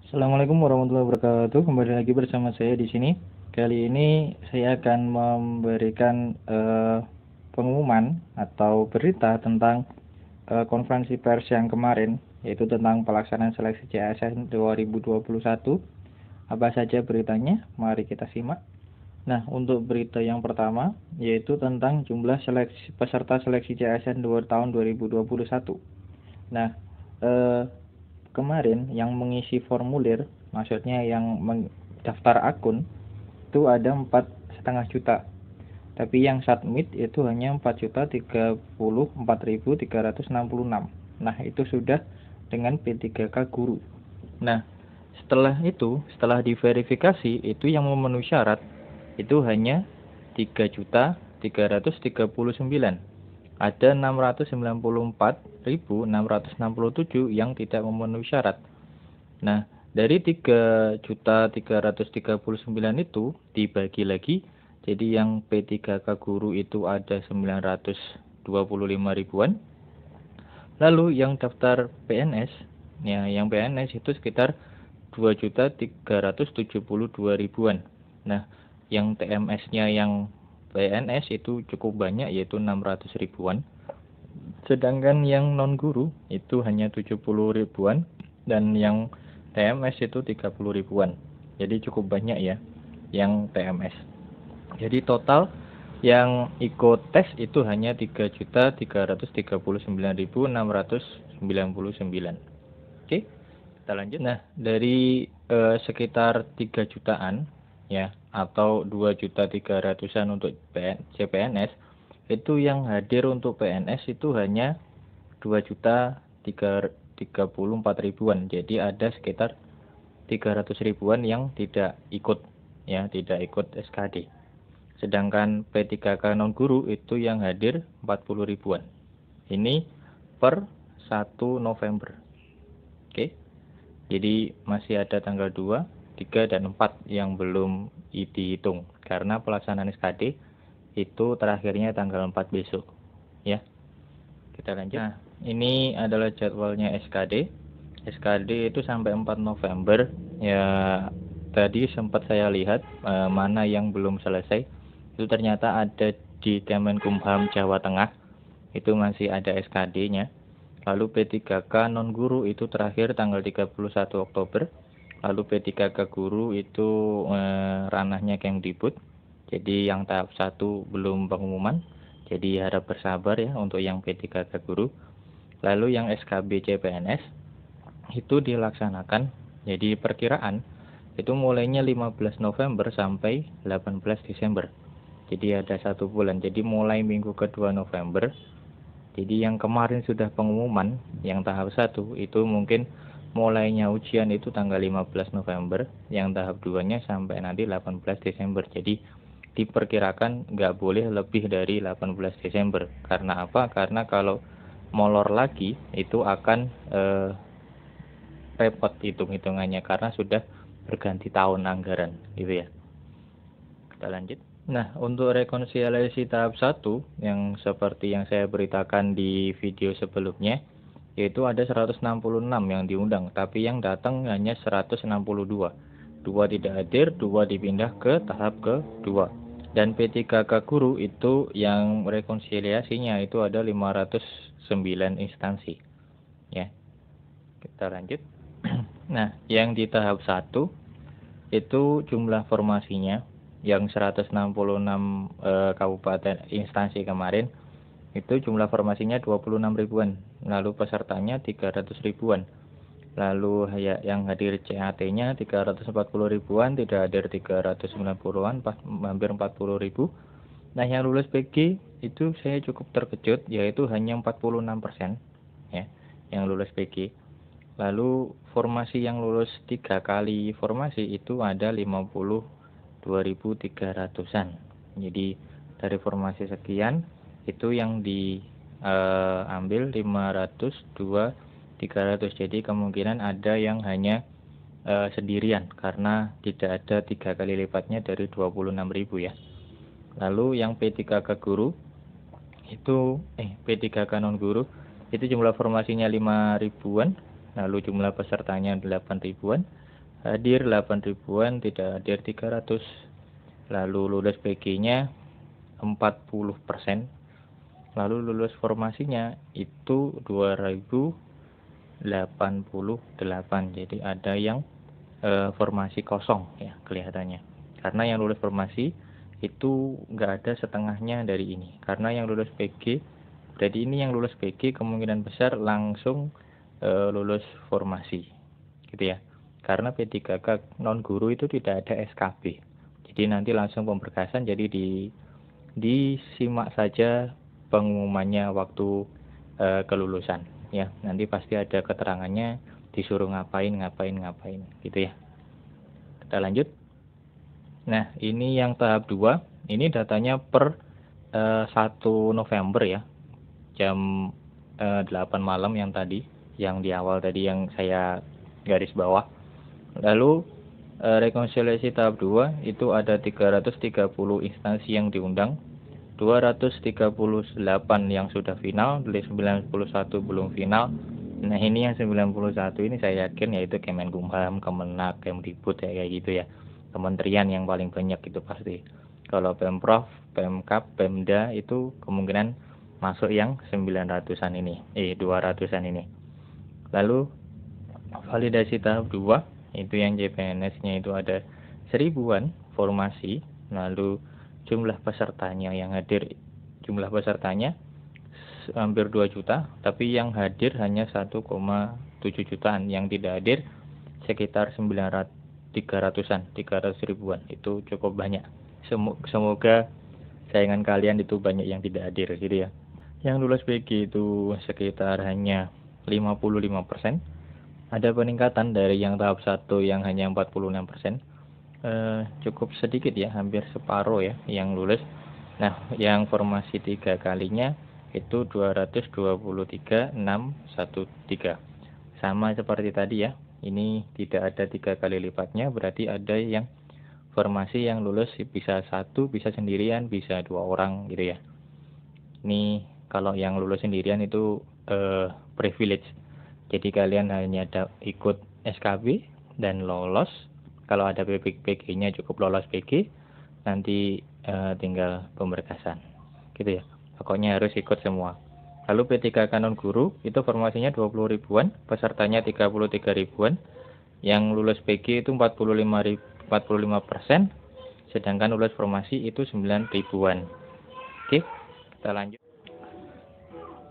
Assalamualaikum warahmatullahi wabarakatuh. Kembali lagi bersama saya di sini. Kali ini saya akan memberikan pengumuman atau berita tentang konferensi pers yang kemarin, yaitu tentang pelaksanaan seleksi CASN 2021. Apa saja beritanya? Mari kita simak. Nah, untuk berita yang pertama yaitu tentang jumlah peserta seleksi CASN tahun 2021. Nah, kemarin yang mengisi formulir, maksudnya yang mendaftar akun itu ada 4,5 juta, tapi yang submit itu hanya 4.034.366. Nah, itu sudah dengan P3K Guru. Nah, setelah diverifikasi, itu yang memenuhi syarat itu hanya 3.339. Ada 694.667 yang tidak memenuhi syarat. Nah, dari 3.339 itu dibagi lagi, jadi yang P3K Guru itu ada 925 ribuan. Lalu yang daftar PNS, ya yang PNS itu sekitar 2.372 ribuan. Nah, yang TMS-nya yang PNS itu cukup banyak, yaitu 600 ribuan. Sedangkan yang non-guru itu hanya 70 ribuan dan yang TMS itu 30 ribuan. Jadi cukup banyak ya yang TMS. Jadi total yang ikut tes itu hanya 3.339.699. Oke, kita lanjut. Nah, dari sekitar 3 jutaan ya atau 2.300.000-an untuk CPNS, itu yang hadir untuk PNS itu hanya 2.034 ribuan. Jadi ada sekitar 300 ribuan yang tidak ikut ya, tidak ikut SKD. Sedangkan P3K non guru itu yang hadir 40 ribuan. Ini per 1 November. Oke. Jadi masih ada tanggal 2, 3 dan 4 yang belum dihitung karena pelaksanaan SKD itu terakhirnya tanggal 4 besok ya. Kita lanjut. Nah, ini adalah jadwalnya SKD. SKD itu sampai 4 November ya. Tadi sempat saya lihat mana yang belum selesai. Itu ternyata ada di Kemenkumham Jawa Tengah. Itu masih ada SKD-nya. Lalu P3K non guru itu terakhir tanggal 31 Oktober. Lalu P3K guru itu ranahnya Kemdikbud. Jadi yang tahap 1 belum pengumuman. Jadi harap bersabar ya untuk yang P3K guru. Lalu yang SKB CPNS itu dilaksanakan. Jadi perkiraan itu mulainya 15 November sampai 18 Desember. Jadi ada 1 bulan. Jadi mulai minggu kedua November. Jadi yang kemarin sudah pengumuman, yang tahap 1 itu mungkin mulainya ujian itu tanggal 15 November, yang tahap 2-nya sampai nanti 18 Desember. Jadi diperkirakan nggak boleh lebih dari 18 Desember. Karena apa? Karena kalau molor lagi itu akan repot hitung-hitungannya karena sudah berganti tahun anggaran gitu ya. Kita lanjut. Nah, untuk rekonsiliasi tahap 1 yang seperti yang saya beritakan di video sebelumnya, yaitu ada 166 yang diundang, tapi yang datang hanya 162. 2 tidak hadir, 2 dipindah ke tahap kedua. Dan P3K guru itu yang rekonsiliasinya itu ada 509 instansi. Ya. Kita lanjut. Nah, yang di tahap 1 itu jumlah formasinya yang 166 kabupaten instansi kemarin itu jumlah formasinya 26 ribuan, lalu pesertanya 300 ribuan, lalu yang hadir CAT-nya 340 ribuan, tidak hadir 390-an, hampir 40 ribu. Nah, yang lulus PG itu saya cukup terkejut, yaitu hanya 46% ya, yang lulus PG. Lalu formasi yang lulus 3 kali formasi itu ada 52.300-an. Jadi dari formasi sekian itu yang diambil 502.300. Jadi kemungkinan ada yang hanya sendirian karena tidak ada 3 kali lipatnya dari 26.000 ya. Lalu yang P3K guru itu P3K non guru itu jumlah formasinya 5 ribuan. Lalu jumlah pesertanya 8 ribuan, hadir 8 ribuan, tidak hadir 300. Lalu lulus PG-nya 40%. Lalu lulus formasinya itu 2088. Jadi ada yang formasi kosong ya kelihatannya. Karena yang lulus formasi itu nggak ada setengahnya dari ini. Karena yang lulus PG, berarti ini yang lulus PG kemungkinan besar langsung lulus formasi, gitu ya. Karena P3K non guru itu tidak ada SKB. Jadi nanti langsung pemberkasan, jadi disimak saja pengumumannya waktu kelulusan ya. Nanti pasti ada keterangannya, disuruh ngapain gitu ya. Kita lanjut. Nah, ini yang tahap 2. Ini datanya per 1 November ya. Jam 8 malam yang tadi, yang di awal tadi yang saya garis bawah. Lalu rekonsiliasi tahap 2 itu ada 330 instansi yang diundang, 238 yang sudah final, 91 belum final. Nah, ini yang 91 ini saya yakin yaitu Kemenkumham, Kemenak, Kemdikbud ya, kayak gitu ya. Kementerian yang paling banyak itu pasti. Kalau Pemprov, Pemkab, Pemda itu kemungkinan masuk yang 900-an ini, 200-an ini. Lalu validasi tahap 2 itu yang CPNS-nya itu ada 1000-an formasi. Lalu jumlah pesertanya yang hadir, jumlah pesertanya hampir 2 juta, tapi yang hadir hanya 1,7 jutaan, yang tidak hadir sekitar 300-an, 300 ribuan. Itu cukup banyak. Semoga saingan kalian itu banyak yang tidak hadir gitu ya. Yang lulus PG itu sekitar hanya 55%. Ada peningkatan dari yang tahap 1 yang hanya 46%. Cukup sedikit ya, hampir separuh ya yang lulus. Nah, yang formasi 3 kalinya itu 223.613. Sama seperti tadi ya. Ini tidak ada 3 kali lipatnya, berarti ada yang formasi yang lulus bisa 1, bisa sendirian, bisa 2 orang gitu ya. Ini kalau yang lulus sendirian itu privilege. Jadi kalian hanya ikut SKB dan lolos. Kalau ada PG-nya cukup lolos PG, nanti tinggal pemberkasan. Gitu ya. Pokoknya harus ikut semua. Lalu P3K non guru itu formasinya 20 ribuan, pesertanya 33 ribuan. Yang lulus PG itu 45%, sedangkan lulus formasi itu 9 ribuan. Oke, kita lanjut.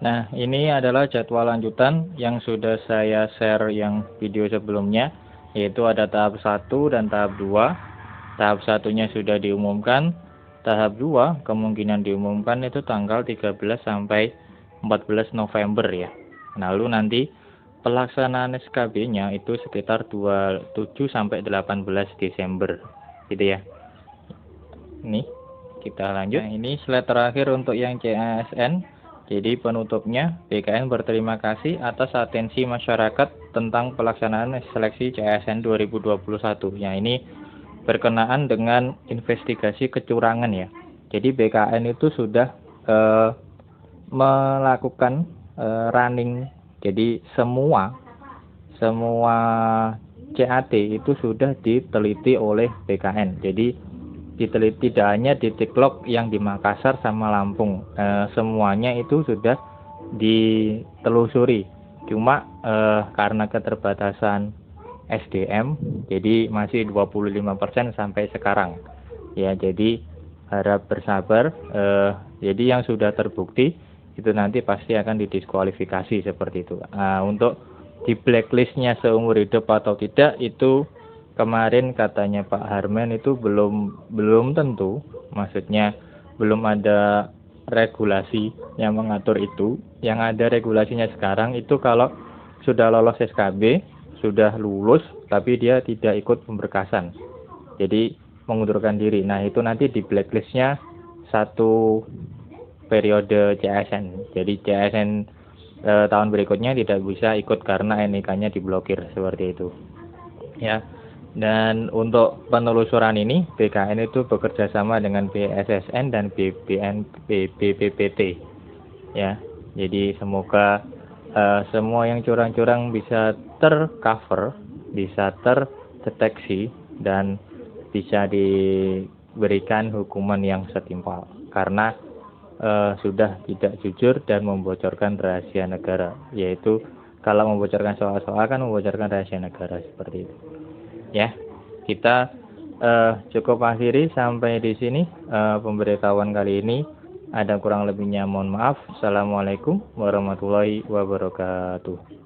Nah, ini adalah jadwal lanjutan yang sudah saya share yang video sebelumnya, yaitu ada tahap 1 dan tahap 2. Tahap 1-nya sudah diumumkan, tahap 2 kemungkinan diumumkan itu tanggal 13 sampai 14 November ya. Lalu nanti pelaksanaan SKB-nya itu sekitar 27 sampai 18 Desember gitu ya. Ini kita lanjut. Nah, ini slide terakhir untuk yang CASN. Jadi penutupnya, BKN berterima kasih atas atensi masyarakat tentang pelaksanaan seleksi CASN 2021. Ya, ini berkenaan dengan investigasi kecurangan ya. Jadi BKN itu sudah melakukan running. Jadi semua CAT itu sudah diteliti oleh BKN. Jadi diteliti tidak hanya di Tiklok yang di Makassar sama Lampung, semuanya itu sudah ditelusuri. Cuma karena keterbatasan SDM, jadi masih 25% sampai sekarang. Ya, jadi harap bersabar. Jadi yang sudah terbukti itu nanti pasti akan didiskualifikasi seperti itu. Untuk di blacklistnya seumur hidup atau tidak itu kemarin katanya Pak Harmen itu belum tentu, maksudnya belum ada regulasi yang mengatur itu. Yang ada regulasinya sekarang itu kalau sudah lolos SKB, sudah lulus tapi dia tidak ikut pemberkasan, jadi mengundurkan diri. Nah, itu nanti di blacklistnya 1 periode CASN. Jadi CASN tahun berikutnya tidak bisa ikut karena NIK-nya diblokir seperti itu. Ya. Dan untuk penelusuran ini BKN itu bekerja sama dengan BSSN dan BPPT. Ya. Jadi semoga semua yang curang-curang bisa tercover, bisa deteksi dan bisa diberikan hukuman yang setimpal karena sudah tidak jujur dan membocorkan rahasia negara, yaitu kalau membocorkan soal-soal kan membocorkan rahasia negara seperti itu. Ya, kita cukup akhiri sampai di sini pemberitahuan kali ini. Ada kurang lebihnya mohon maaf. Assalamualaikum warahmatullahi wabarakatuh.